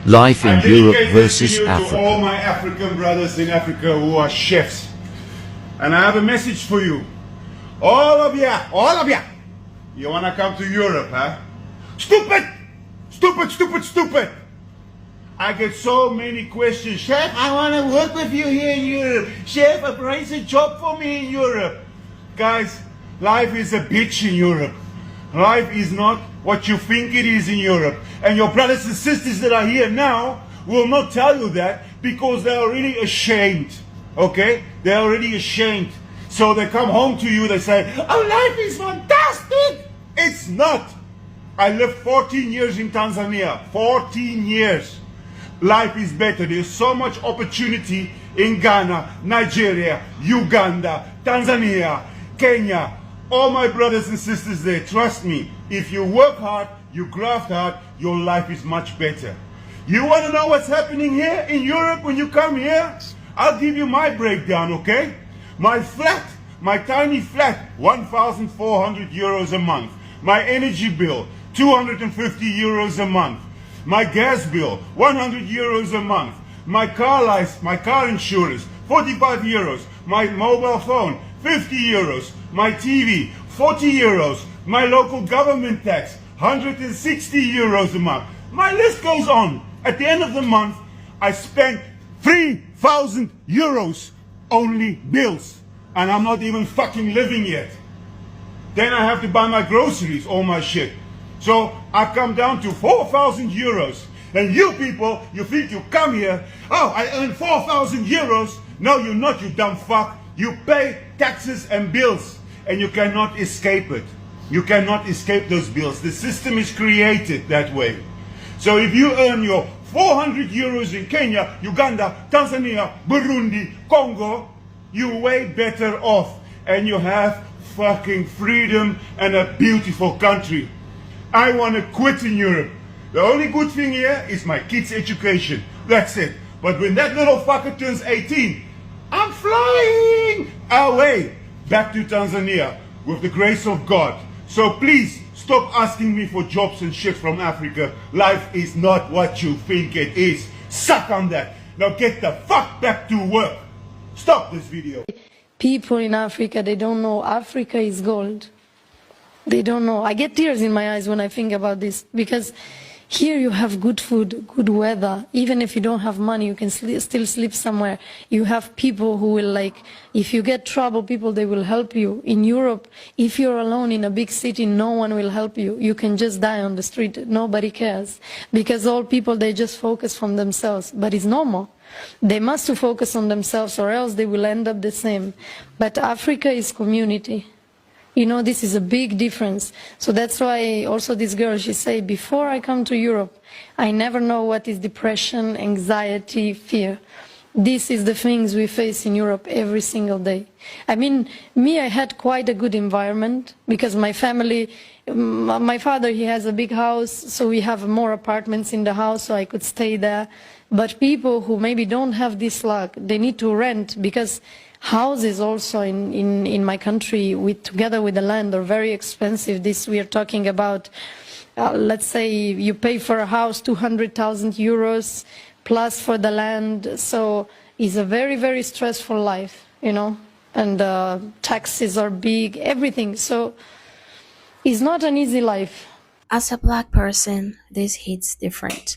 Life in I Europe dedicate versus this video to Africa. all my African brothers in Africa who are chefs. And I have a message for you. All of ya. You wanna come to Europe, huh? Stupid! Stupid! I get so many questions. Chef, I wanna work with you here in Europe. Chef, arrange a job for me in Europe. Guys, life is a bitch in Europe. Life is not what you think it is in Europe. And your brothers and sisters that are here now will not tell you that because they're already ashamed. Okay? They're already ashamed. So they come home to you, they say, oh, life is fantastic. It's not. I lived 14 years in Tanzania. 14 years. Life is better. There's so much opportunity in Ghana, Nigeria, Uganda, Tanzania, Kenya. All my brothers and sisters there, trust me, if you work hard, you graft hard, your life is much better. You want to know what's happening here in Europe when you come here? I'll give you my breakdown, okay? My flat, my tiny flat, 1,400 euros a month. My energy bill, 250 euros a month. My gas bill, 100 euros a month. My car license, my car insurance, 45 euros. My mobile phone, 50 euros. My TV, 40 euros. My local government tax, 160 euros a month. My list goes on. At the end of the month, I spent 3,000 euros only bills. And I'm not even fucking living yet. Then I have to buy my groceries, all my shit. So I come down to 4,000 euros. And you people, you think you come here, oh, I earn 4,000 euros. No, you're not, you dumb fuck. You pay taxes and bills, and you cannot escape it. You cannot escape those bills. The system is created that way. So if you earn your 400 euros in Kenya, Uganda, Tanzania, Burundi, Congo, you're way better off. And you have fucking freedom and a beautiful country. I want to quit in Europe. The only good thing here is my kids' education. That's it. But when that little fucker turns 18, I'm flying away back to Tanzania with the grace of God. So please stop asking me for jobs and shit from Africa. Life is not what you think it is. Suck on that. Now get the fuck back to work. Stop this video. People in Africa, they don't know Africa is gold. They don't know. I get tears in my eyes when I think about this, because here you have good food, good weather. Even if you don't have money, you can still sleep somewhere. You have people who will, like, if you get trouble, people, they will help you. In Europe, if you're alone in a big city, no one will help you. You can just die on the street. Nobody cares. Because all people, they just focus on themselves. But it's normal. They must focus on themselves, or else they will end up the same. But Africa is community. You know, this is a big difference. So that's why also this girl, she said, before I come to Europe, I never know what is depression, anxiety, fear. This is the things we face in Europe every single day. I mean, me, I had quite a good environment because my family, my father, he has a big house, so we have more apartments in the house, so I could stay there. But people who maybe don't have this luck, they need to rent, because houses also in my country, together with the land, are very expensive. This we are talking about, let's say you pay for a house 200,000 euros plus for the land. So it's a very, very stressful life, you know, and taxes are big, everything. So it's not an easy life. As a black person, this hits different.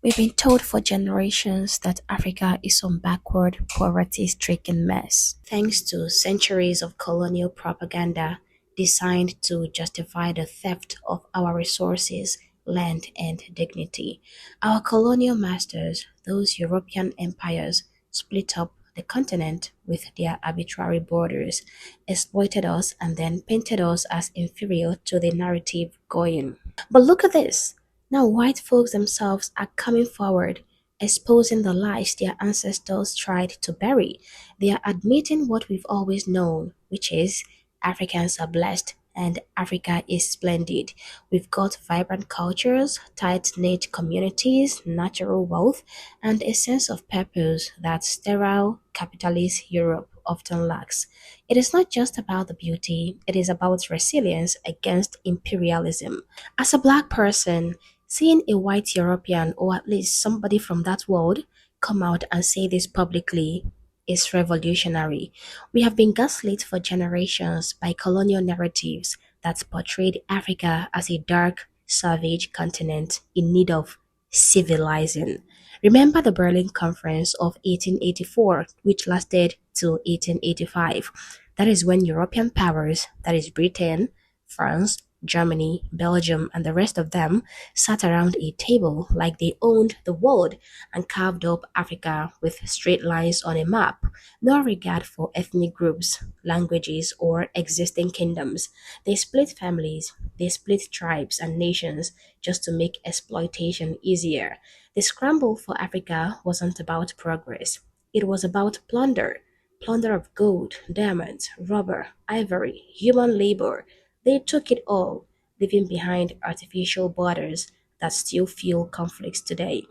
We've been told for generations that Africa is some backward, poverty-stricken mess, thanks to centuries of colonial propaganda designed to justify the theft of our resources, land, and dignity. Our colonial masters, those European empires, split up the continent with their arbitrary borders, exploited us, and then painted us as inferior to the narrative going. But look at this. Now white folks themselves are coming forward, exposing the lies their ancestors tried to bury. They are admitting what we've always known, which is Africans are blessed and Africa is splendid. We've got vibrant cultures, tight-knit communities, natural wealth, and a sense of purpose that sterile capitalist Europe often lacks. It is not just about the beauty, it is about resilience against imperialism. As a black person, Seeing a white European, or at least somebody from that world, come out and say this publicly is revolutionary. We have been gaslit for generations by colonial narratives that portrayed Africa as a dark, savage continent in need of civilizing. Remember the Berlin Conference of 1884, which lasted till 1885. That is when European powers, that is Britain, France, Germany, Belgium, and the rest of them, sat around a table like they owned the world and carved up Africa with straight lines on a map, no regard for ethnic groups, languages, or existing kingdoms. They split families, they split tribes and nations just to make exploitation easier. The scramble for Africa wasn't about progress, it was about plunder. Plunder of gold, diamonds, rubber, ivory, human labor. They took it all, leaving behind artificial borders that still fuel conflicts today.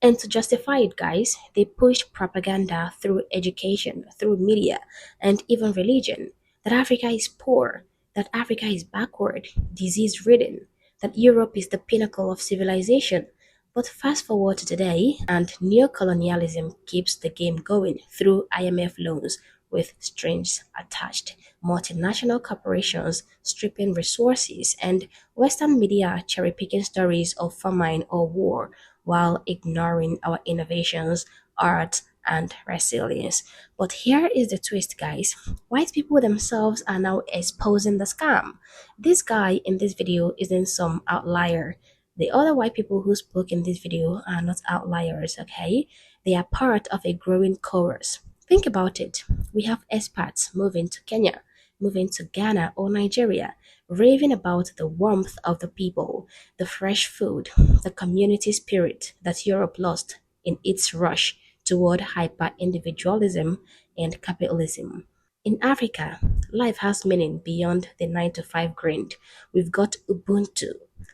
And to justify it, guys, they pushed propaganda through education, through media, and even religion that Africa is poor, that Africa is backward, disease ridden, that Europe is the pinnacle of civilization. But fast forward to today, and neocolonialism keeps the game going through IMF loans with strings attached, multinational corporations stripping resources, and Western media cherry picking stories of famine or war while ignoring our innovations, art, and resilience. But here is the twist, guys. White people themselves are now exposing the scam. This guy in this video isn't some outlier. The other white people who spoke in this video are not outliers, okay? They are part of a growing chorus. Think about it. We have expats moving to Kenya, moving to Ghana or Nigeria, raving about the warmth of the people, the fresh food, the community spirit that Europe lost in its rush toward hyper-individualism and capitalism. In Africa, life has meaning beyond the 9 to 5 grind. We've got Ubuntu,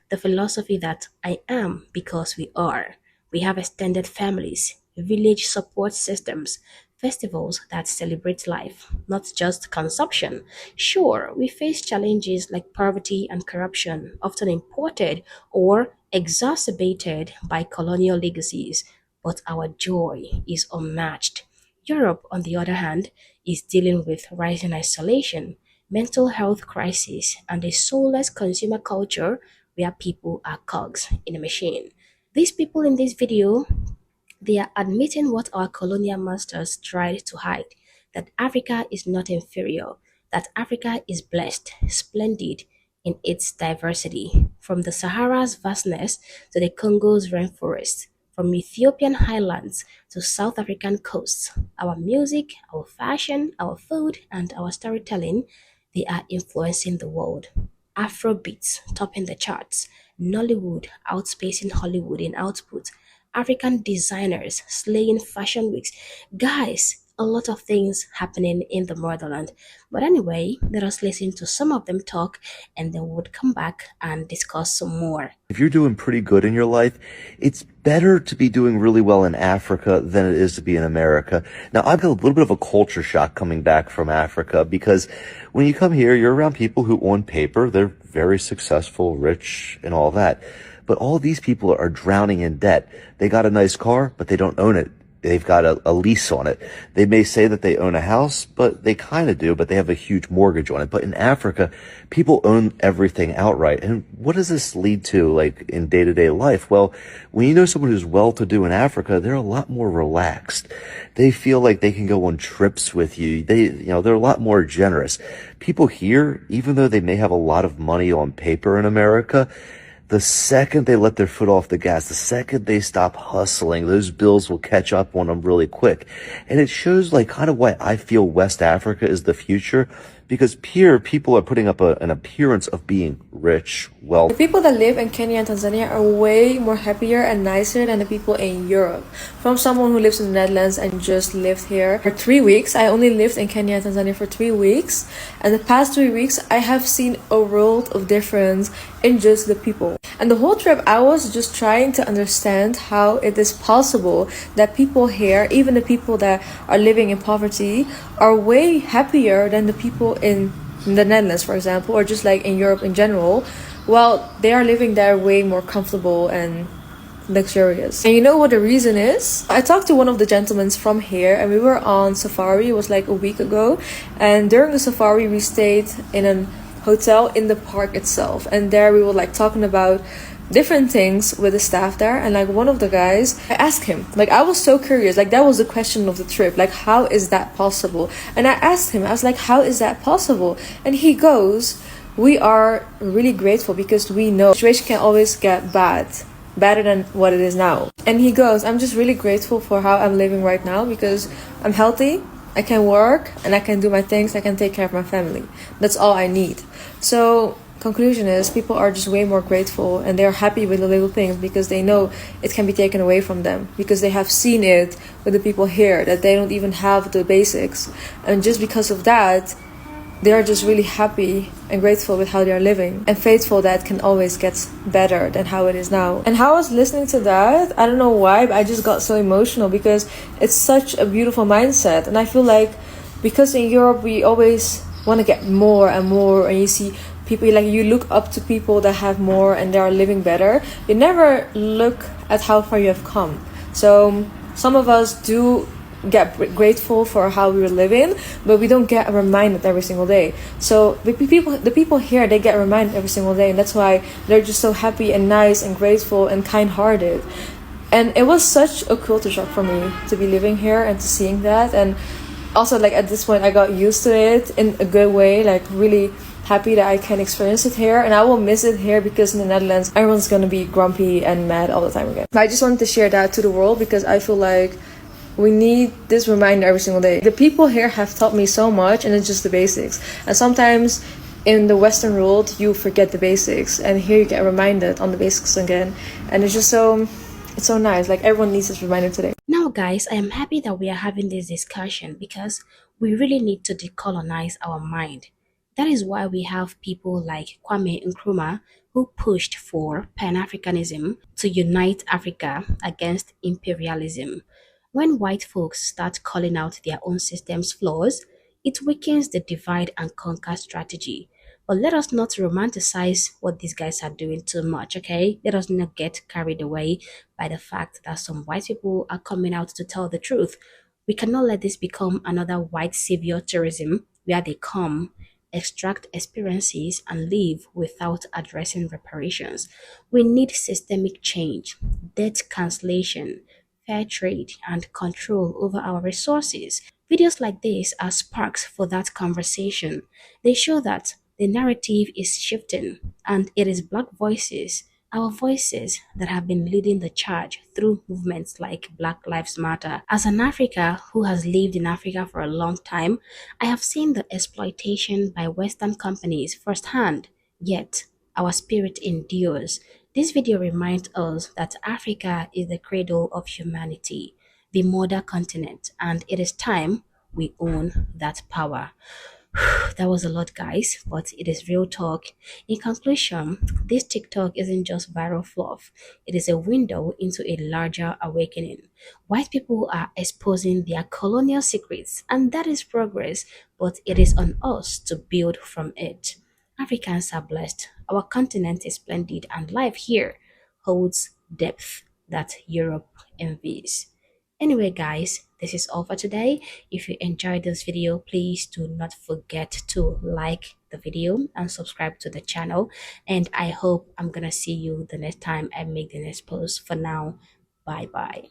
the philosophy that I am because we are. We have extended families, village support systems, festivals that celebrate life, not just consumption. Sure, we face challenges like poverty and corruption, often imported or exacerbated by colonial legacies, but our joy is unmatched. Europe, on the other hand, is dealing with rising isolation, mental health crisis, and a soulless consumer culture where people are cogs in a machine. These people in this video, they are admitting what our colonial masters tried to hide, that Africa is not inferior, that Africa is blessed, splendid in its diversity, from the Sahara's vastness to the Congo's rainforest, from Ethiopian highlands to South African coasts. Our music, our fashion, our food, and our storytelling, they are influencing the world. Afrobeats topping the charts, Nollywood outspacing Hollywood in output, African designers slaying fashion weeks. Guys, a lot of things happening in the motherland. But anyway, let us listen to some of them talk and then we'll come back and discuss some more. If you're doing pretty good in your life, it's better to be doing really well in Africa than it is to be in America. Now, I've got a little bit of a culture shock coming back from Africa because when you come here, you're around people who on paper, they're very successful, rich, and all that. But all these people are drowning in debt. They got a nice car, but they don't own it. They've got a lease on it. They may say that they own a house, but they kind of do, but they have a huge mortgage on it. But in Africa, people own everything outright. And what does this lead to, like, in day-to-day life? Well, when you know someone who's well-to-do in Africa, they're a lot more relaxed. They feel like they can go on trips with you. They're a lot more generous. People here, even though they may have a lot of money on paper in America, the second they let their foot off the gas, the second they stop hustling, those bills will catch up on them really quick. And it shows like kind of why I feel West Africa is the future, because here people are putting up an appearance of being rich, wealthy. The people that live in Kenya and Tanzania are way more happier and nicer than the people in Europe. From someone who lives in the Netherlands and just lived here for 3 weeks. I only lived in Kenya and Tanzania for 3 weeks. And the past 3 weeks, I have seen a world of difference in just the people. And the whole trip, I was just trying to understand how it is possible that people here, even the people that are living in poverty, are way happier than the people in the Netherlands, for example, or just like in Europe in general. well, they are living there way more comfortable and luxurious. And you know what the reason is? I talked to one of the gentlemen from here and we were on safari. It was like a week ago, and during the safari we stayed in a hotel in the park itself, and there we were like talking about different things with the staff there. And like one of the guys, I asked him, like I was so curious, like that was the question of the trip, like how is that possible? And I asked him, I was like, how is that possible? And he goes, we are really grateful because we know the situation can always get better than what it is now. And he goes, I'm just really grateful for how I'm living right now because I'm healthy, I can work, and I can do my things, I can take care of my family. That's all I need. So conclusion is, people are just way more grateful and they're happy with the little things because they know it can be taken away from them, because they have seen it with the people here that they don't even have the basics. And just because of that, they are just really happy and grateful with how they are living and faithful that it can always get better than how it is now. And how I was listening to that, I don't know why, but I just got so emotional because it's such a beautiful mindset. And I feel like because in Europe we always want to get more and more, and you see people, like you look up to people that have more and they are living better, you never look at how far you have come. So some of us do get grateful for how we were living, but we don't get reminded every single day. So the people here, they get reminded every single day, and that's why they're just so happy and nice and grateful and kind-hearted. And it was such a culture shock for me to be living here and to seeing that. And also like at this point I got used to it in a good way, like really happy that I can experience it here, and I will miss it here because in the Netherlands everyone's gonna be grumpy and mad all the time again. But I just wanted to share that to the world because I feel like we need this reminder every single day. The people here have taught me so much, and it's just the basics. And sometimes in the Western world, you forget the basics, and here you get reminded on the basics again. And it's just it's so nice. Like everyone needs this reminder today. Now, guys, I am happy that we are having this discussion because we really need to decolonize our mind. That is why we have people like Kwame Nkrumah who pushed for Pan-Africanism to unite Africa against imperialism. When white folks start calling out their own system's flaws, it weakens the divide and conquer strategy. But let us not romanticize what these guys are doing too much, okay? Let us not get carried away by the fact that some white people are coming out to tell the truth. We cannot let this become another white savior tourism where they come, extract experiences, and leave without addressing reparations. We need systemic change, debt cancellation, fair trade, and control over our resources. Videos like this are sparks for that conversation. They show that the narrative is shifting, and it is Black voices, our voices, that have been leading the charge through movements like Black Lives Matter. As an African who has lived in Africa for a long time, I have seen the exploitation by Western companies firsthand, yet our spirit endures. This video reminds us that Africa is the cradle of humanity, the mother continent, and it is time we own that power. That was a lot, guys, but it is real talk. In conclusion, this TikTok isn't just viral fluff, it is a window into a larger awakening. White people are exposing their colonial secrets, and that is progress, but it is on us to build from it. Africans are blessed, our continent is splendid, and life here holds depth that Europe envies. Anyway, guys, this is all for today. If you enjoyed this video, please do not forget to like the video and subscribe to the channel. And I hope I'm gonna see you the next time I make the next post. For now, bye bye.